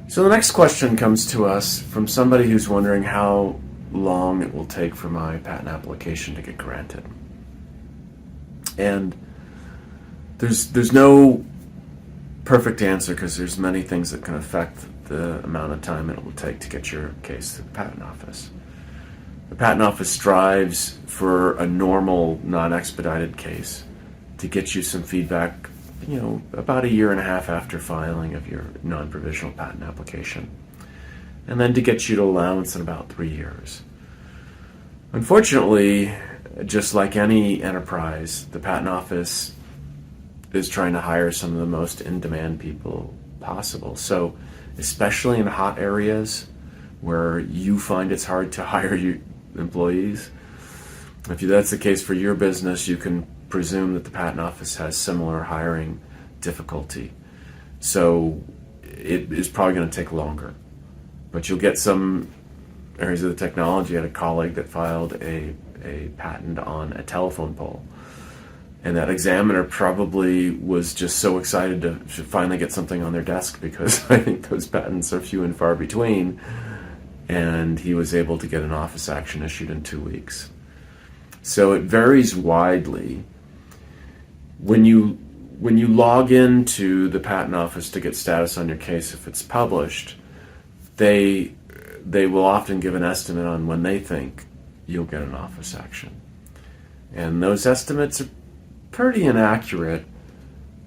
So the next question comes to us from somebody who's wondering how long it will take for my patent application to get granted. And there's no perfect answer because there's many things that can affect the amount of time it will take to get your case to the patent office. The patent office strives for a normal, non-expedited case to get you some feedback, about a year and a half after filing of your non-provisional patent application, and then to get you to allowance in about 3 years. Unfortunately, just like any enterprise, the patent office is trying to hire some of the most in-demand people possible. So, especially in hot areas where you find it's hard to hire your employees, if that's the case for your business, you can presume that the patent office has similar hiring difficulty. So it is probably going to take longer. But you'll get some areas of the technology. I had a colleague that filed a patent on a telephone pole. And that examiner probably was just so excited to finally get something on their desk because I think those patents are few and far between. And he was able to get an office action issued in 2 weeks. So it varies widely. When you log into the patent office to get status on your case, if it's published, they will often give an estimate on when they think you'll get an office action. And those estimates are pretty inaccurate.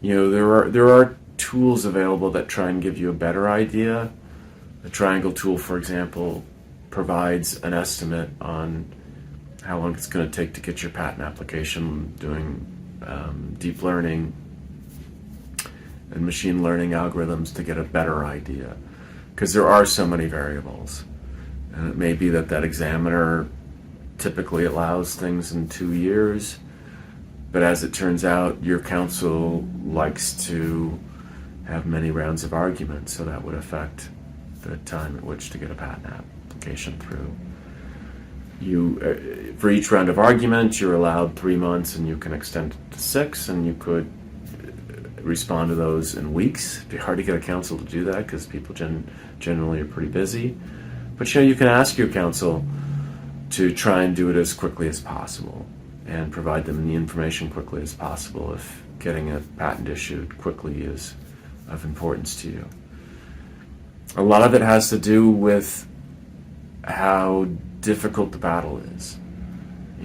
There are tools available that try and give you a better idea. The Triangle tool, for example, provides an estimate on how long it's going to take to get your patent application, doing deep learning and machine learning algorithms to get a better idea. Because there are so many variables. And it may be that examiner typically allows things in 2 years, but as it turns out, your counsel likes to have many rounds of argument, so that would affect the time at which to get a patent application through. For each round of argument, you're allowed 3 months, and you can extend it to 6, and you could respond to those in weeks. It'd be hard to get a counsel to do that because people generally are pretty busy. But you can ask your counsel to try and do it as quickly as possible and provide them the information quickly as possible if getting a patent issued quickly is of importance to you. A lot of it has to do with how difficult the battle is.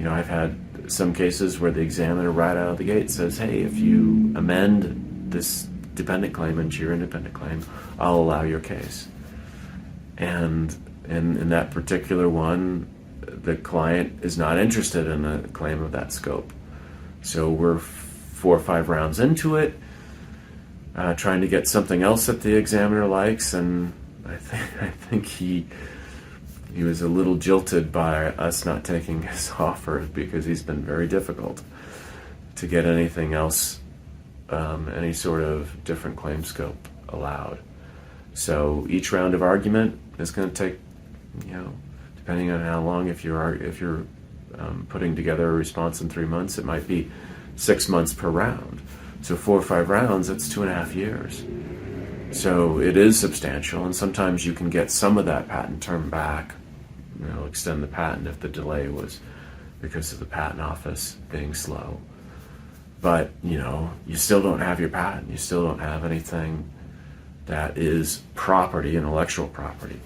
I've had some cases where the examiner right out of the gate says, hey, if you amend this dependent claim into your independent claim, I'll allow your case. And in that particular one, the client is not interested in a claim of that scope. So we're 4 or 5 rounds into it, trying to get something else that the examiner likes, and I think he was a little jilted by us not taking his offer because he's been very difficult to get anything else, any sort of different claim scope allowed. So each round of argument is going to take, depending on how long, if you're putting together a response in 3 months, it might be 6 months per round. So 4 or 5 rounds, that's 2.5 years. So it is substantial, and sometimes you can get some of that patent term back, extend the patent if the delay was because of the patent office being slow. But, you still don't have your patent. You still don't have anything that is property, intellectual property.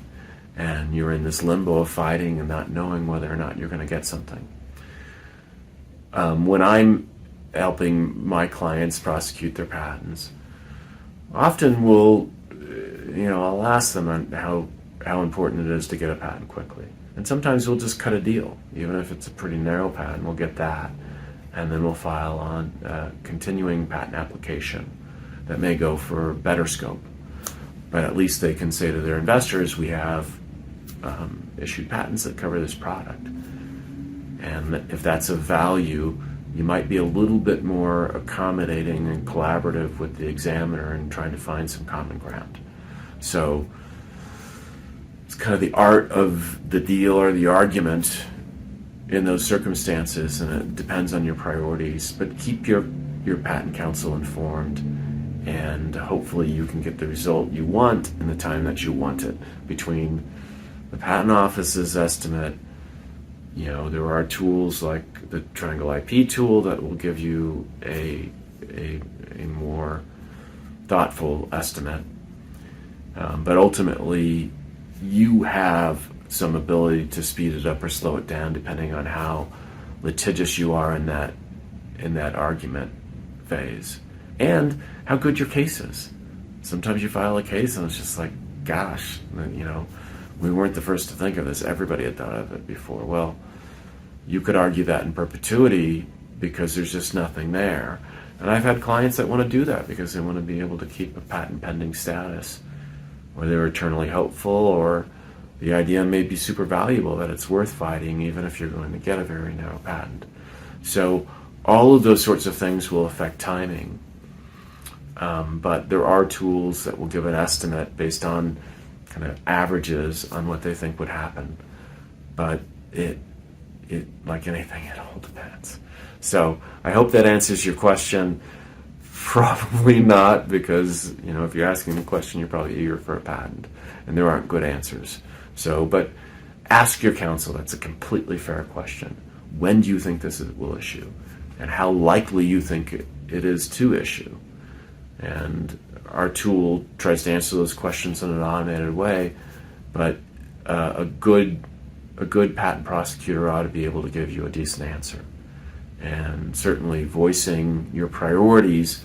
And you're in this limbo of fighting and not knowing whether or not you're going to get something. When I'm helping my clients prosecute their patents, often I'll ask them on how important it is to get a patent quickly. And sometimes we'll just cut a deal. Even if it's a pretty narrow patent, we'll get that. And then we'll file on a continuing patent application that may go for better scope. But at least they can say to their investors, we have issued patents that cover this product. And if that's of value, you might be a little bit more accommodating and collaborative with the examiner and trying to find some common ground. So it's kind of the art of the deal or the argument in those circumstances, and it depends on your priorities. But keep your patent counsel informed and hopefully you can get the result you want in the time that you want it. Between the patent office's estimate, there are tools like the Triangle IP tool that will give you a more thoughtful estimate. But ultimately, you have some ability to speed it up or slow it down depending on how litigious you are in that argument phase and how good your case is. Sometimes you file a case and it's just like, gosh, we weren't the first to think of this. Everybody had thought of it before. Well, you could argue that in perpetuity because there's just nothing there. And I've had clients that want to do that because they want to be able to keep a patent pending status where they're eternally hopeful, or the idea may be super valuable that it's worth fighting even if you're going to get a very narrow patent. So all of those sorts of things will affect timing. But there are tools that will give an estimate based on kind of averages on what they think would happen. But it like anything, it all depends. So I hope that answers your question. Probably not, because if you're asking the question, you're probably eager for a patent, and there aren't good answers. So, but ask your counsel. That's a completely fair question. When do you think this will issue, and how likely you think it is to issue? And our tool tries to answer those questions in an automated way, but a good patent prosecutor ought to be able to give you a decent answer. And certainly voicing your priorities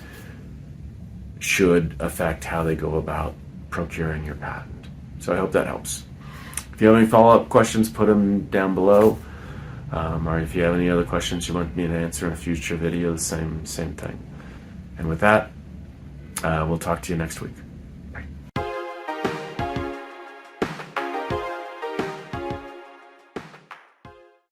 should affect how they go about procuring your patent. So I hope that helps. If you have any follow-up questions, put them down below. Or if you have any other questions you want me to answer in a future video, the same thing. And with that, we'll talk to you next week.